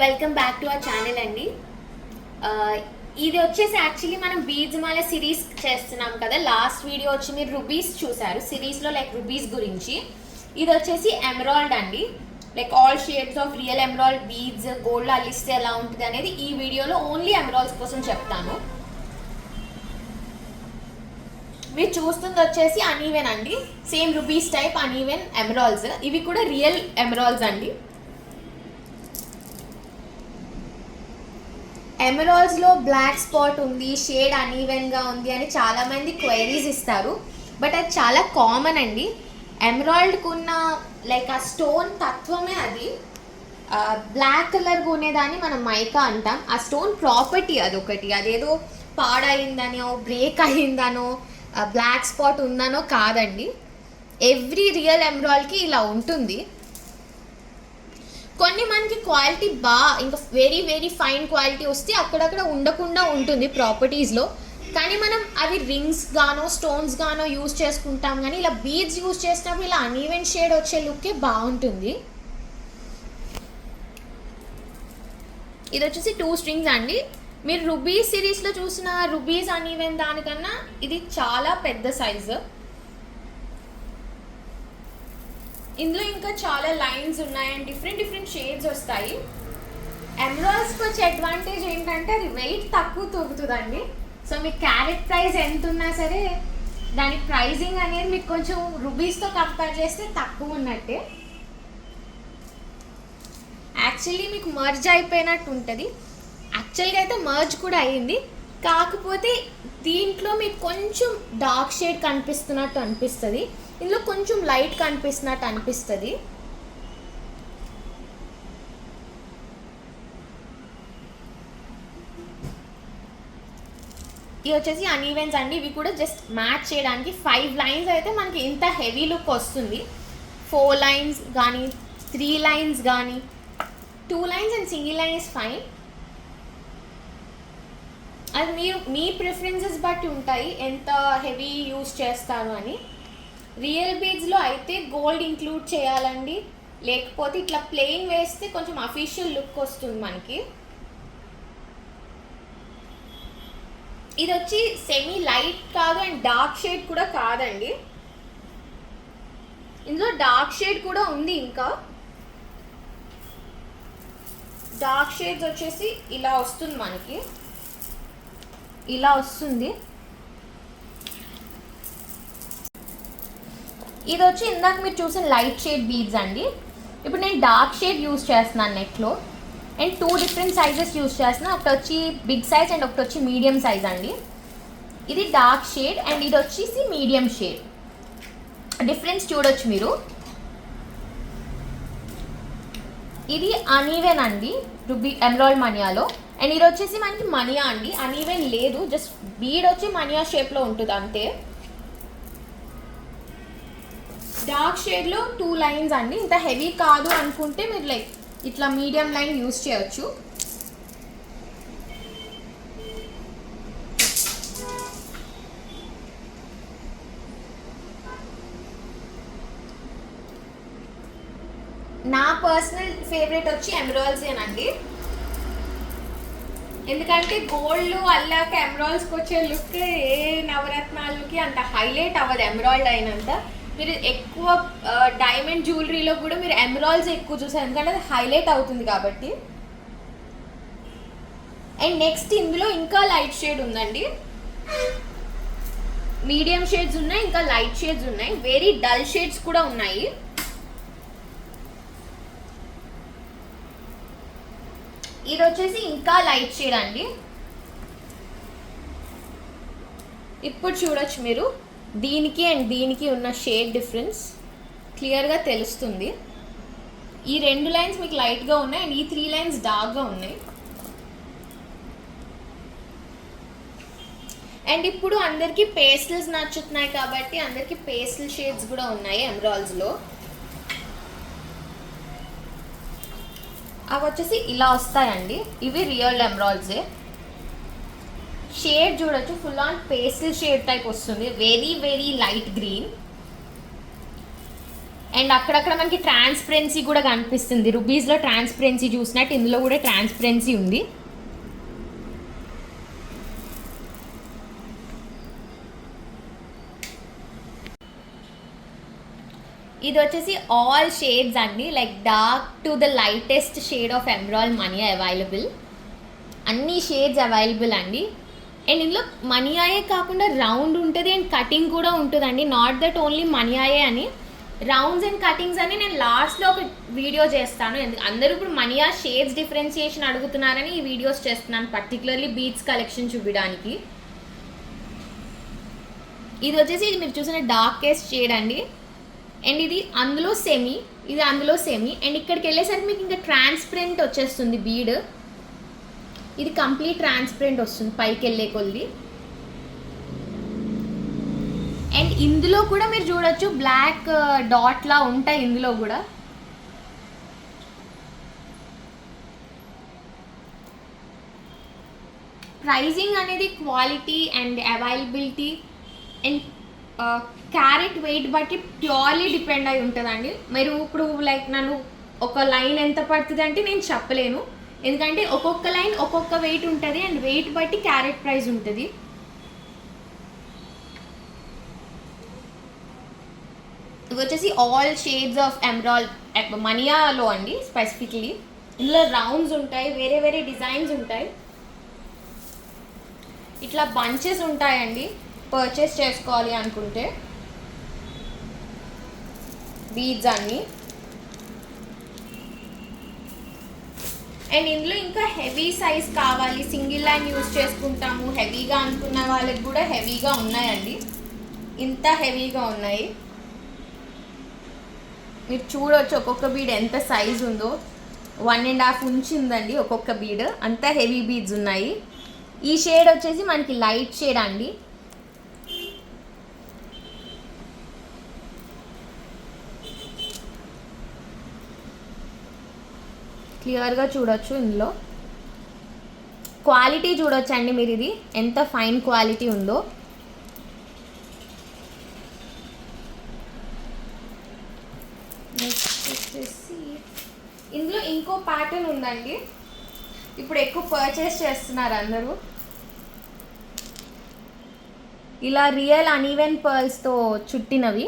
Welcome back to our channel అండి. ఇది వచ్చేసి యాక్చువల్లీ మనం బీడ్స్ మాల సిరీస్ చేస్తున్నాం కదా. లాస్ట్ వీడియో వచ్చి మీరు రుబీస్ చూసారు, సిరీస్లో లైక్ రుబీస్ గురించి. ఇది వచ్చేసి ఎమరాల్డ్ అండి, like all shades of real emerald beads gold అల్లిస్తే ఎలా ఉంటుంది అనేది ఈ వీడియోలో ఓన్లీ ఎమరాల్డ్స్ కోసం చెప్తాను. మీరు చూస్తుంది వచ్చేసి అనీవెన్ అండి, same rubies type uneven emeralds. ఇవి కూడా రియల్ ఎమరాల్డ్స్ అండి. ఎమరాల్డ్స్లో బ్లాక్ స్పాట్ ఉంది, షేడ్ అనీవెన్గా ఉంది అని చాలామంది క్వైరీస్ ఇస్తారు. బట్ అది చాలా కామన్ అండి. ఎమరాల్డ్కు ఉన్న లైక్ ఆ స్టోన్ తత్వమే అది. బ్లాక్ కలర్గా ఉండేదాన్ని మనం మైకా అంటాం. ఆ స్టోన్ ప్రాపర్టీ అదొకటి. అదేదో పాడైందనో బ్రేక్ అయిందనో బ్లాక్ స్పాట్ ఉందనో కాదండి. ఎవ్రీ రియల్ ఎమరాల్డ్కి ఇలా ఉంటుంది. కొన్ని మనకి క్వాలిటీ ఇంకా వెరీ వెరీ ఫైన్ క్వాలిటీ వస్తే అక్కడక్కడ ఉండకుండా ఉంటుంది ప్రాపర్టీస్లో. కానీ మనం అవి రింగ్స్ గానో స్టోన్స్ గానో యూజ్ చేసుకుంటాం. కానీ ఇలా బీడ్స్ యూజ్ చేసినప్పుడు ఇలా అన్ఈవెన్ షేడ్ వచ్చే లుక్కే బాగుంటుంది. ఇది వచ్చేసి 2 స్ట్రింగ్స్ అండి. మీరు రుబీస్ సిరీస్లో చూసిన రుబీస్ అన్ఈవెన్ దానికన్నా ఇది చాలా పెద్ద సైజు. ఇందులో ఇంకా చాలా లైన్స్ ఉన్నాయి అండ్ డిఫరెంట్ డిఫరెంట్ షేడ్స్ వస్తాయి. ఎమరాల్డ్స్కి వచ్చే అడ్వాంటేజ్ ఏంటంటే అది వెయిట్ తక్కువ తూగుతుందండి. సో మీకు క్యారెట్ ప్రైస్ ఎంత ఉన్నా సరే దాని ప్రైజింగ్ అనేది మీకు కొంచెం రుబీస్తో కంపేర్ చేస్తే తక్కువ ఉన్నట్టే. యాక్చువల్లీ మీకు మర్జ్ అయిపోయినట్టు ఉంటుంది. యాక్చువల్గా అయితే మర్జ్ కూడా అయ్యింది, కాకపోతే దీంట్లో మీకు కొంచెం డార్క్ షేడ్ కనిపిస్తున్నట్టు అనిపిస్తుంది, ఇందులో కొంచెం లైట్ కనిపిస్తున్నట్టు అనిపిస్తుంది. ఇవి వచ్చేసి అన్ఈవెన్స్ అండి. ఇవి కూడా జస్ట్ మ్యాచ్ చేయడానికి 5 లైన్స్ అయితే మనకి ఇంత హెవీ లుక్ వస్తుంది. 4 లైన్స్ కానీ 3 లైన్స్ కానీ 2 lines and single line is fine. అది మీరు మీ ప్రిఫరెన్సెస్ బట్టి ఉంటాయి ఎంత హెవీ యూజ్ చేస్తారు అని. రియల్ బీడ్స్లో అయితే గోల్డ్ ఇంక్లూడ్ చేయాలండి, లేకపోతే ఇట్లా ప్లెయిన్ వేస్తే కొంచెం అఫీషియల్ లుక్ వస్తుంది మనకి. ఇది వచ్చి సెమీ లైట్ కాదు అండ్ డార్క్ షేడ్ కూడా కాదండి. ఇందులో డార్క్ షేడ్ కూడా ఉంది. ఇంకా డార్క్ షేడ్స్ వచ్చేసి ఇలా వస్తుంది మనకి, ఇలా వస్తుంది. ఇది వచ్చి ఇందాక మీరు చూసిన లైట్ షేడ్ బీడ్స్ అండి. ఇప్పుడు నేను డార్క్ షేడ్ యూజ్ చేస్తున్నాను నెక్లో, అండ్ 2 డిఫరెంట్ సైజెస్ యూజ్ చేస్తున్నాను. ఒకటి వచ్చి బిగ్ సైజ్ అండ్ ఒకటి వచ్చి మీడియం సైజ్ అండి. ఇది డార్క్ షేడ్ అండ్ ఇది వచ్చేసి మీడియం షేడ్. డిఫరెన్స్ చూడొచ్చు మీరు. ఇది అనీవెన్ అండి రుబీ ఎమరాల్డ్ మనియాలో, అండ్ ఇది వచ్చేసి మనకి మనియా అండి. అనీవెన్ లేదు, జస్ట్ బీడ్ వచ్చి మనియా షేప్లో ఉంటుంది అంతే. డార్క్ షేడ్లో 2 లైన్స్ అండి. ఇంత హెవీ కాదు అనుకుంటే మీరు లైక్ ఇట్లా మీడియం లైన్ యూజ్ చేయొచ్చు. నా పర్సనల్ ఫేవరెట్ వచ్చి ఎమరాల్డ్సేనండి. ఎందుకంటే గోల్డ్ అల్లాక ఎమరాల్డ్స్కి వచ్చే లుక్ ఏ నవరత్నాలకి అంత హైలైట్ అవ్వదు ఎమరాల్డ్ అయినంత. మీరు ఎక్కువ డైమండ్ జ్యువెలరీలో కూడా మీరు ఎమరాల్డ్స్ ఎక్కువ చూసారు, ఎందుకంటే అది హైలైట్ అవుతుంది కాబట్టి. అండ్ నెక్స్ట్ ఇందులో ఇంకా లైట్ షేడ్ ఉందండి. మీడియం షేడ్స్ ఉన్నాయి, ఇంకా లైట్ షేడ్స్ ఉన్నాయి, వెరీ డల్ షేడ్స్ కూడా ఉన్నాయి. ఇది వచ్చేసి ఇంకా లైట్ షేడ్ అండి. ఇప్పుడు చూడొచ్చు మీరు, దీనికి అండ్ దీనికి ఉన్న షేడ్ డిఫరెన్స్ క్లియర్గా తెలుస్తుంది. ఈ 2 లైన్స్ మీకు లైట్గా ఉన్నాయి అండ్ ఈ 3 లైన్స్ డార్క్గా ఉన్నాయి. అండ్ ఇప్పుడు అందరికీ పేస్టల్స్ నచ్చుతున్నాయి కాబట్టి అందరికీ పేస్టల్ షేడ్స్ కూడా ఉన్నాయి ఎమరాల్డ్స్లో. అవి వచ్చేసి ఇలా వస్తాయండి. ఇవి రియల్ ఎమరాల్డ్సే. షేడ్ చూడొచ్చు, full on pastel shade type వస్తుంది, very very light green. And అక్కడక్కడ మనకి ట్రాన్స్పరెన్సీ కూడా కనిపిస్తుంది. రూబీస్లో ట్రాన్స్పరెన్సీ చూసినట్టు ఇందులో కూడా ట్రాన్స్పరెన్సీ ఉంది. ఇది వచ్చేసి ఆల్ షేడ్స్ అండి, like dark to the lightest shade of emerald mania available. అన్ని షేడ్స్ అవైలబుల్ అండి. అండ్ ఇందులో మనియాయే కాకుండా రౌండ్ ఉంటుంది అండ్ కటింగ్ కూడా ఉంటుందండి. నాట్ దట్ ఓన్లీ మనియాయే అని, రౌండ్స్ అండ్ కటింగ్స్ అని నేను లాస్ట్లో ఒక వీడియో చేస్తాను. అందరూ ఇప్పుడు మనియా షేడ్స్ డిఫరెన్సియేషన్ అడుగుతున్నారని ఈ వీడియోస్ చేస్తున్నాను, పర్టికులర్లీ బీట్స్ కలెక్షన్ చూపించడానికి. ఇది వచ్చేసి ఇది మీరు చూసిన డార్కెస్ట్ షేడ్ అండి. అండ్ ఇది అందులో సెమీ, ఇది అందులో సెమీ. అండ్ ఇక్కడికి వెళ్ళేసరికి మీకు ఇంకా ట్రాన్స్పరెంట్ వచ్చేస్తుంది బీడ్. ఇది కంప్లీట్ ట్రాన్స్పరెంట్ వస్తుంది పైకి వెళ్ళే కొద్ది. అండ్ ఇందులో కూడా మీరు చూడొచ్చు బ్లాక్ డాట్లా ఉంటాయి ఇందులో కూడా. ప్రైజింగ్ అనేది quality and availability and carat weight బట్టి ప్యూర్లీ డిపెండ్ అయి ఉంటుందండి. మీరు ఇప్పుడు లైక్ నన్ను ఒక లైన్ ఎంత పడుతుంది అంటే నేను చెప్పలేను, ఎందుకంటే ఒక్కొక్క లైన్ ఒక్కొక్క వెయిట్ ఉంటుంది అండ్ వెయిట్ బట్టి క్యారెట్ ప్రైస్ ఉంటుంది. ఇవి వచ్చేసి ఆల్ షేడ్స్ ఆఫ్ ఎమరాల్డ్ మనియాలో అండి స్పెసిఫిక్లీ. ఇందులో రౌండ్స్ ఉంటాయి, వేరే వేరే డిజైన్స్ ఉంటాయి, ఇట్లా బంచెస్ ఉంటాయండి పర్చేస్ చేసుకోవాలి అనుకుంటే బీడ్స్ అన్నీ. అండ్ ఇందులో ఇంకా హెవీ సైజ్ కావాలి, సింగిల్ లైన్ యూజ్ చేసుకుంటాము హెవీగా అనుకున్న వాళ్ళకి కూడా హెవీగా ఉన్నాయండి. ఇంత హెవీగా ఉన్నాయి, మీరు చూడవచ్చు ఒక్కొక్క బీడ్ ఎంత సైజ్ ఉందో. 1.5 ఇంచ్ ఉందండి ఒక్కొక్క బీడ్, అంత హెవీ బీడ్స్ ఉన్నాయి. ఈ షేడ్ వచ్చేసి మనకి లైట్ షేడ్ అండి. క్లియర్గా చూడొచ్చు, ఇందులో క్వాలిటీ చూడొచ్చు అండి మీరు, ఇది ఎంత ఫైన్ క్వాలిటీ ఉందో. నెక్స్ట్ వచ్చేసి ఇందులో ఇంకో ప్యాటర్న్ ఉందండి, ఇప్పుడు ఎక్కువ పర్చేస్ చేస్తున్నారు అందరూ. ఇలా రియల్ అన్ఈవెన్ పర్ల్స్తో చుట్టినవి.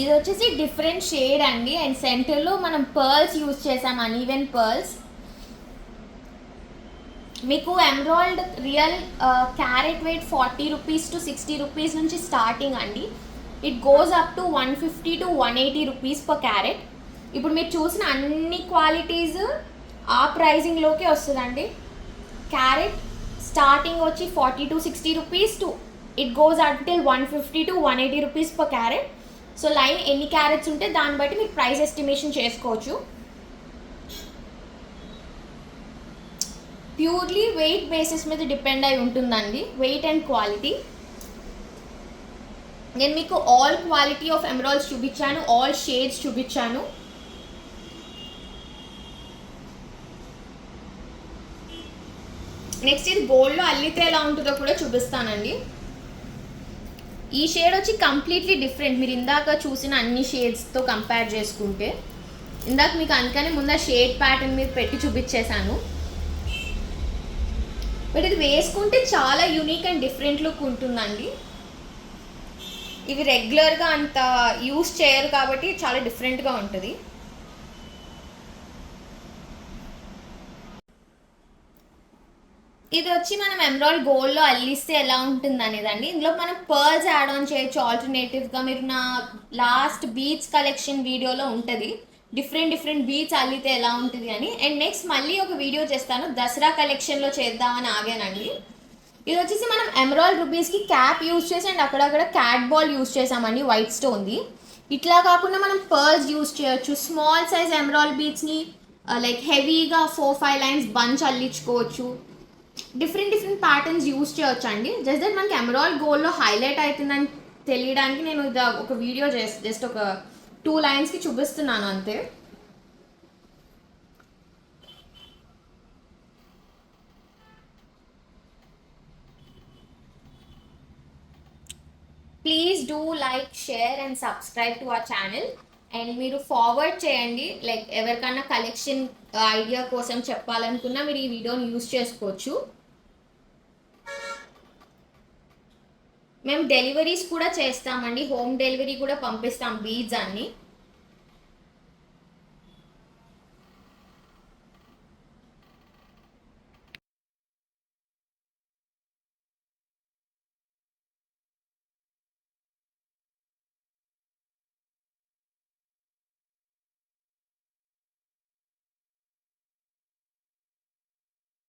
ఇది వచ్చేసి డిఫరెంట్ షేడ్ అండి. అండ్ సెంటర్లో మనం పర్ల్స్ యూజ్ చేసాం, అన్ఈవెన్ పర్ల్స్. మీకు emerald real carat weight 40 rupees to 60 rupees నుంచి స్టార్టింగ్ అండి. It goes up to 150 to 180 rupees per carat. ఇప్పుడు మీరు చూసిన అన్ని క్వాలిటీస్ ఆ ప్రైజింగ్లోకి వస్తుందండి. క్యారెట్ స్టార్టింగ్ వచ్చి 40 to 60 rupees to it goes until 150 to 180 rupees per carrot. So line ఎన్ని క్యారెట్స్ ఉంటే దాన్ని బట్టి మీరు ప్రైస్ ఎస్టిమేషన్ చేసుకోవచ్చు. ప్యూర్లీ వెయిట్ బేసిస్ మీద డిపెండ్ అయి ఉంటుందండి, వెయిట్ అండ్ క్వాలిటీ. నేను మీకు ఆల్ క్వాలిటీ ఆఫ్ ఎమరాల్డ్స్ చూపించాను, ఆల్ షేడ్స్ చూపించాను. నెక్స్ట్ ఇది గోల్డ్లో అల్లితే ఎలా ఉంటుందో కూడా చూపిస్తానండి. ఈ షేడ్ వచ్చి కంప్లీట్లీ డిఫరెంట్, మీరు ఇందాక చూసిన అన్ని షేడ్స్తో కంపేర్ చేసుకుంటే. ఇందాక మీకు అందుకని ముందు షేడ్ ప్యాటర్న్ మీద పెట్టి చూపించేశాను, బట్ ఇది వేసుకుంటే చాలా యూనిక్ అండ్ డిఫరెంట్ లుక్ ఉంటుందండి. ఇవి రెగ్యులర్గా అంత యూస్ చేయరు కాబట్టి చాలా డిఫరెంట్గా ఉంటుంది. ఇది వచ్చి మనం ఎమరాల్డ్ గోల్డ్లో అల్లిస్తే ఎలా ఉంటుంది అనేదండి. ఇందులో మనం పర్ల్స్ యాడ్ ఆన్ చేయొచ్చు ఆల్టర్నేటివ్గా. మీరు నా లాస్ట్ బీట్స్ కలెక్షన్ వీడియోలో ఉంటుంది డిఫరెంట్ బీట్స్ అల్లితే ఎలా ఉంటుంది అని. అండ్ నెక్స్ట్ మళ్ళీ ఒక వీడియో చేస్తాను, దసరా కలెక్షన్లో చేద్దామని ఆగానండి. ఇది వచ్చేసి మనం ఎమరాల్డ్ రూబీస్కి క్యాప్ యూజ్ చేసి అండ్ అక్కడక్కడ క్యాట్ బాల్ యూజ్ చేసామండి, వైట్ స్టోన్ది. ఇట్లా కాకుండా మనం పర్ల్స్ యూజ్ చేయొచ్చు. స్మాల్ సైజ్ ఎమరాల్డ్ బీట్స్ని లైక్ హెవీగా 4-5 లైన్స్ బంచ్ అల్లించుకోవచ్చు. డిఫరెంట్ ప్యాటర్న్స్ యూజ్ చేయొచ్చు అండి. జస్ట్ దట్ మనకి ఎమరాల్డ్ గోల్డ్లో హైలైట్ అవుతుందని తెలియడానికి నేను ఇది ఒక వీడియో జస్ట్ ఒక 2 లైన్స్కి చూపిస్తున్నాను అంతే. Please do like, share and subscribe to our channel. And మీరు ఫార్వర్డ్ చేయండి, లైక్ ఎవరికన్నా కలెక్షన్ ఐడియా కోసం చెప్పాలనుకున్నా మీరు ఈ వీడియోని యూస్ చేసుకోవచ్చు. మేము డెలివరీస్ కూడా చేస్తామండి, హోమ్ డెలివరీ కూడా పంపిస్తాం బీడ్స్ అన్ని.